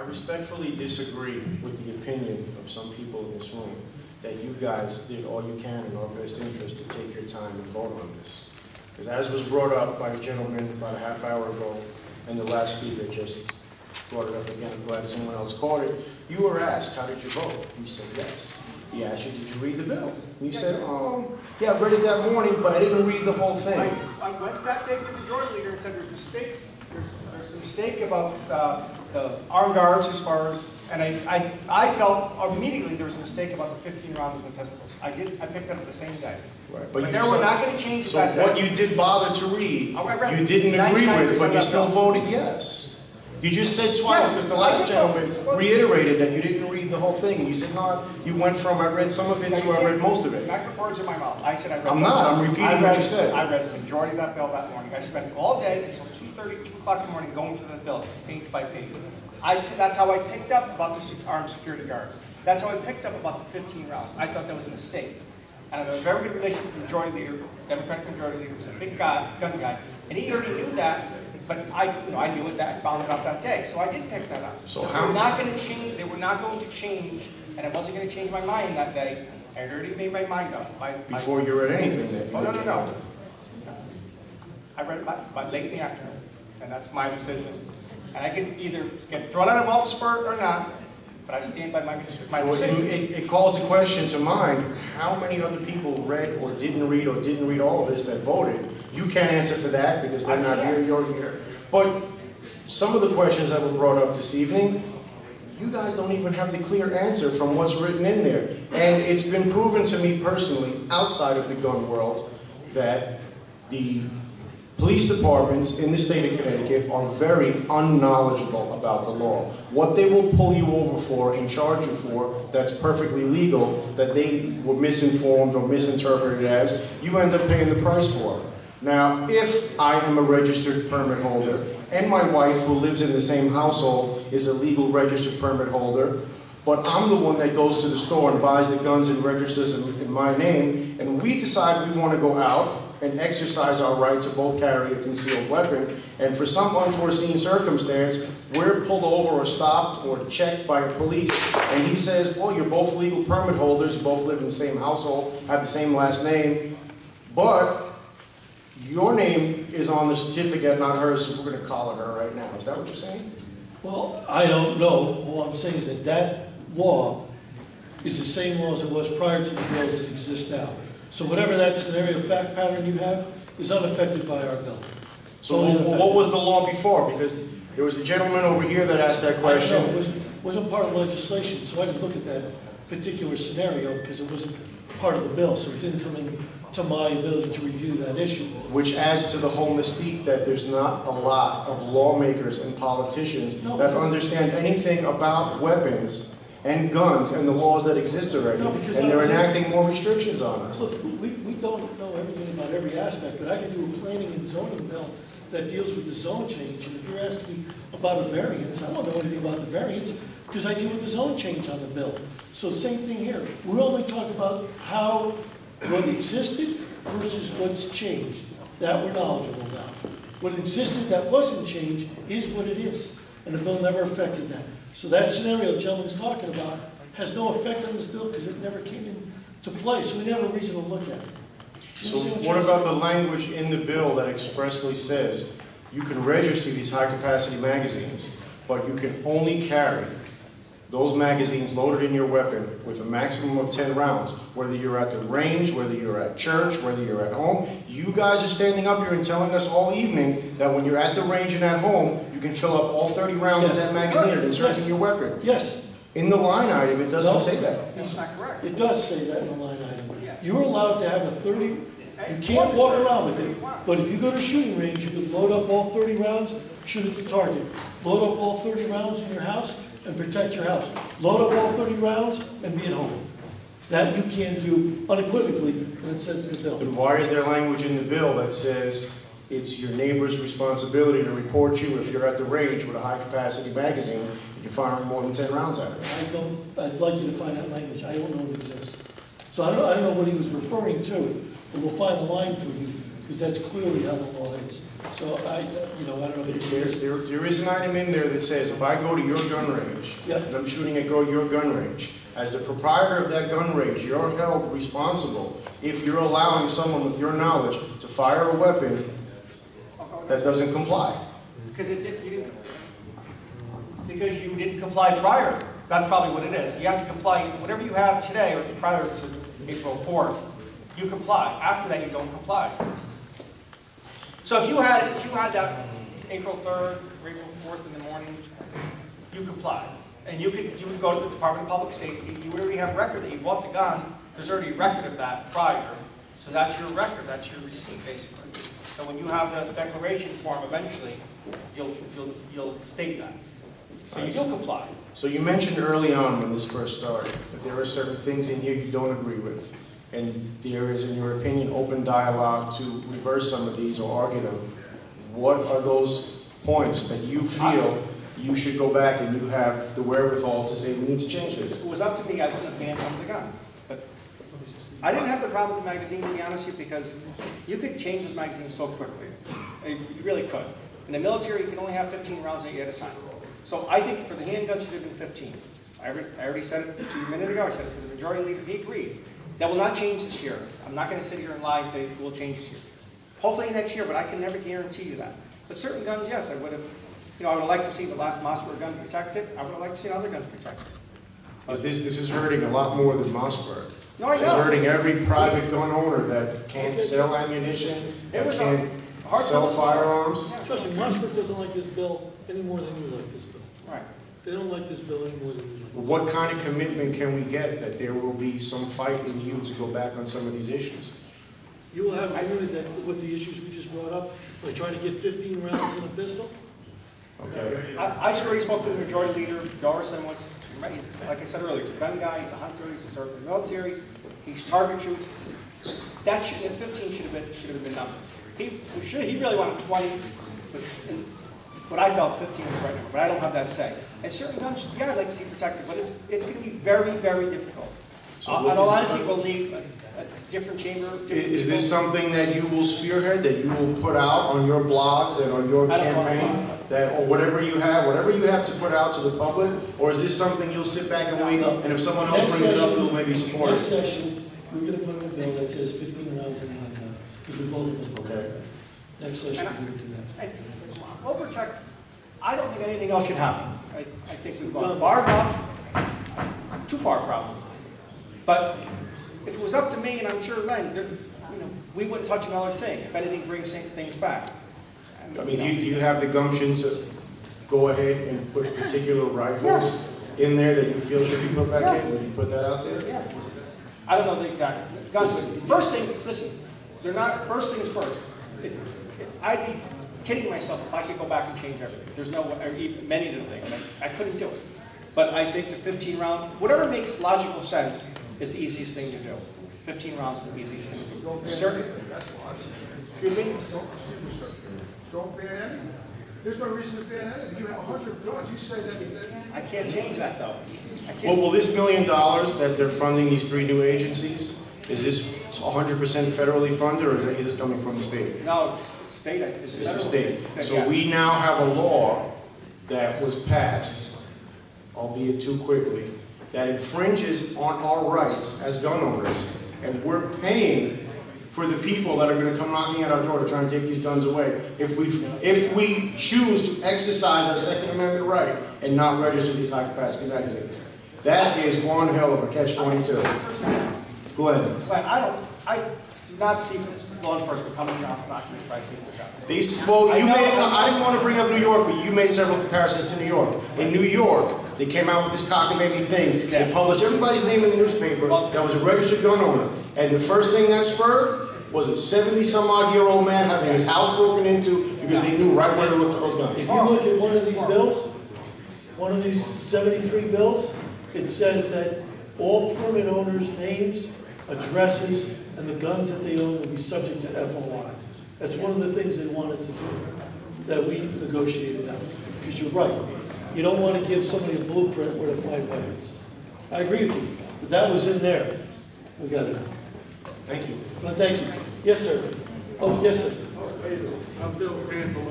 respectfully disagree with the opinion of some people in this room that you guys did all you can in our best interest to take your time and vote on this. Because as was brought up by a gentleman about a half hour ago, and the last speaker just brought it up again, I'm glad someone else caught it, you were asked, how did you vote? You said yes. He asked you, did you read the bill? And you said, yeah, I read it that morning, but I didn't read the whole thing. I went that day to the majority leader and said there's mistakes. There's a mistake about the armed guards as far as, and I felt immediately there was a mistake about the 15 rounds of the pistols. I picked it up the same day. Right. But they were not going to change so that day. So what you did bother to read, you didn't agree with, but you still voted yes. You just said twice that the last gentleman reiterated that you didn't read the whole thing. And you said, no, you went from I read some of it to I read most of it. Not put words in my mouth. I said I read I'm not. I'm repeating what you said. I read the majority of that bill that morning. I spent all day until 2:30, 2 o'clock in the morning going through the bill, page by page. That's how I picked up about the armed security guards. That's how I picked up about the 15 rounds. I thought that was a mistake. And I have a very good relationship with the majority leader, Democratic majority leader, who's a big guy, gun guy, and he already knew that. But I knew it. I found it out that day, so I did pick that up. So they were not going to change. They were not going to change, and I wasn't going to change my mind that day. I had already made my mind up. Before you read anything, then? Oh no. I read it late in the afternoon, and that's my decision. And I could either get thrown out of office for it or not. But I stand by my decision. It calls the question to mind, how many other people read or didn't read all of this that voted? You can't answer for that because they're not here, you're here. But some of the questions that were brought up this evening, you guys don't even have the clear answer from what's written in there. And it's been proven to me personally, outside of the gun world, that the police departments in the state of Connecticut are very unknowledgeable about the law. What they will pull you over for and charge you for that's perfectly legal, that they were misinformed or misinterpreted as, you end up paying the price for it. Now, if I am a registered permit holder, and my wife, who lives in the same household, is a legal registered permit holder, but I'm the one that goes to the store and buys the guns and registers in my name, and we decide we want to go out and exercise our right to both carry a concealed weapon, and for some unforeseen circumstance, we're pulled over or stopped or checked by police, and he says, well, you're both legal permit holders, you both live in the same household, have the same last name, but your name is on the certificate, not hers, so we're going to collar her right now. Is that what you're saying? Well, I don't know. All I'm saying is that that law is the same law as it was prior to the bills that exist now. So whatever that scenario fact pattern you have is unaffected by our bill. So what was the law before? Because there was a gentleman over here that asked that question. I don't know. It wasn't part of legislation, so I didn't look at that particular scenario because it wasn't part of the bill, so it didn't come into my ability to review that issue. Which adds to the whole mystique that there's not a lot of lawmakers and politicians that understand anything about weapons and guns and the laws that exist already, and they're enacting more restrictions on us. Look, we don't know everything about every aspect, but I can do a planning and zoning bill that deals with the zone change, and if you're asking me about a variance, I don't know anything about the variance because I deal with the zone change on the bill. So same thing here. We only talk about what existed versus what's changed. That we're knowledgeable about. What existed that wasn't changed is what it is, and the bill never affected that. So that scenario the gentleman's talking about has no effect on this bill because it never came into play, so we never have a reason to look at it. So what about the language in the bill that expressly says you can register these high-capacity magazines, but you can only carry those magazines loaded in your weapon with a maximum of 10 rounds, whether you're at the range, whether you're at church, whether you're at home? You guys are standing up here and telling us all evening that when you're at the range and at home, you can fill up all 30 rounds in that magazine and insert in your weapon. Yes. In the line item, it doesn't say that. That's not correct. It does say that in the line item. You're allowed to have a 30, you can't walk around with it, but if you go to a shooting range, you can load up all 30 rounds, shoot at the target. Load up all 30 rounds in your house and protect your house. Load up all 30 rounds and be at home. That you can do unequivocally, and it says in the bill. Then why is there language in the bill that says it's your neighbor's responsibility to report you if you're at the range with a high-capacity magazine and you're firing more than 10 rounds at it? I'd like you to find that language. I don't know it exists. So I don't know what he was referring to, and we'll find the line for you because that's clearly how the law is. So I don't know if it's... There is an item in there that says, if I go to your gun range, Yep. and I'm shooting at your gun range, as the proprietor of that gun range, you're held responsible if you're allowing someone with your knowledge to fire a weapon that doesn't comply. Because you didn't comply prior. That's probably what it is. You have to comply, whatever you have today or prior to April 4th, you comply. After that, you don't comply. So if you had that April 3rd or April 4th in the morning, you comply. And you would go to the Department of Public Safety. You would already have record that you bought the gun. There's already a record of that prior. So that's your record. That's your receipt, basically. So when you have the declaration form eventually, you'll state that. So you do comply. So you mentioned early on when this first started that there are certain things in here you don't agree with. And there is, in your opinion, open dialogue to reverse some of these or argue them. What are those points that you feel you should go back and you have the wherewithal to say we need to change this? If it was up to me, I wouldn't have banned some of the guns. But I didn't have the problem with the magazine, to be honest with you, because you could change this magazine so quickly. You really could. In the military, you can only have 15 rounds at a time. So I think for the handguns, you should have been 15. I already said it to you a minute ago. I said it to the majority leader. He agrees. That will not change this year. I'm not going to sit here and lie and say it will change this year. Hopefully next year, but I can never guarantee you that. But certain guns, yes, I would have. I would have liked to see the last Mossberg gun protected. I would have liked to see other guns protected. This is hurting a lot more than Mossberg. No, I know. This is hurting every private gun owner that can't sell ammunition, that can't sell firearms. Yeah. Trust me, Mossberg doesn't like this bill any more than you like this bill. Right. They don't like this bill any more than you like. What kind of commitment can we get that there will be some fight in you to go back on some of these issues? You will have a unit that, with the issues we just brought up, like trying to get 15 rounds in a pistol? Okay. I already spoke to the majority leader, Dorison. He's, like I said earlier, he's a gun guy, he's a hunter, he's served in the military, he's target shoots. That 15 should have been the number. He really wanted 20, but I felt 15 was the right number, but I don't have that say. And certain guns, yeah, I'd like to see protected, but it's going to be very, very difficult. So in all honesty, we'll need a different chamber. Is this something that you will spearhead, that you will put out on your blogs and on your campaign, or whatever you have to put out to the public, or is this something you'll sit back and wait, and if someone else brings it up, you'll maybe support Next it? session, we're going to put in a bill that says 15 rounds in a handgun, because we both of them. Okay. Next session, we're going to do that. Overtech, I don't think anything else should happen. I think we've gone far enough, too far probably. But if it was up to me, and I'm sure Len, we wouldn't touch another thing. If anything brings things back. I mean, do you have the gumption to go ahead and put particular rifles in there that you feel should be put back in? Would you put that out there? Yeah. I don't know the exact. Guys, first thing, listen, they're not. First thing is first. I'd be kidding myself if I could go back and change everything. There's no many of the things. I couldn't do it. But I think the 15 round, whatever makes logical sense, is the easiest thing to do. 15 rounds is the easiest thing to do. Circuit. Excuse me? Don't ban anything. There's no reason to ban anything. You have 100 guns. You say that. I can't change that though. Well, will this $1 million that they're funding these 3 new agencies, is this 100% federally funded, or is this coming from the state? No, it's state. It's the state. So yeah. we now have a law that was passed, albeit too quickly, that infringes on our rights as gun owners, and we're paying for the people that are going to come knocking at our door to try and take these guns away. If we choose to exercise our Second Amendment right and not register these high-capacity magazines, that is one hell of a catch-22. Go ahead. But I do not see law enforcement coming down knocking and trying to take the guns. I didn't want to bring up New York, but you made several comparisons to New York. In New York, they came out with this cockamamie thing. They published everybody's name in the newspaper that was a registered gun owner. And the first thing that spurred was a 70-some-odd-year-old man having his house broken into because they knew right where to look for those guns. If you look at one of these bills, one of these 73 bills, it says that all permit owners' names, addresses, and the guns that they own will be subject to FOI. That's one of the things they wanted to do, that we negotiated out. Because you're right. You don't want to give somebody a blueprint where to find weapons. I agree with you, but that was in there. We got it. Thank you. Well, thank you. Yes, sir. Oh, yes, sir. I'm Bill Cantor.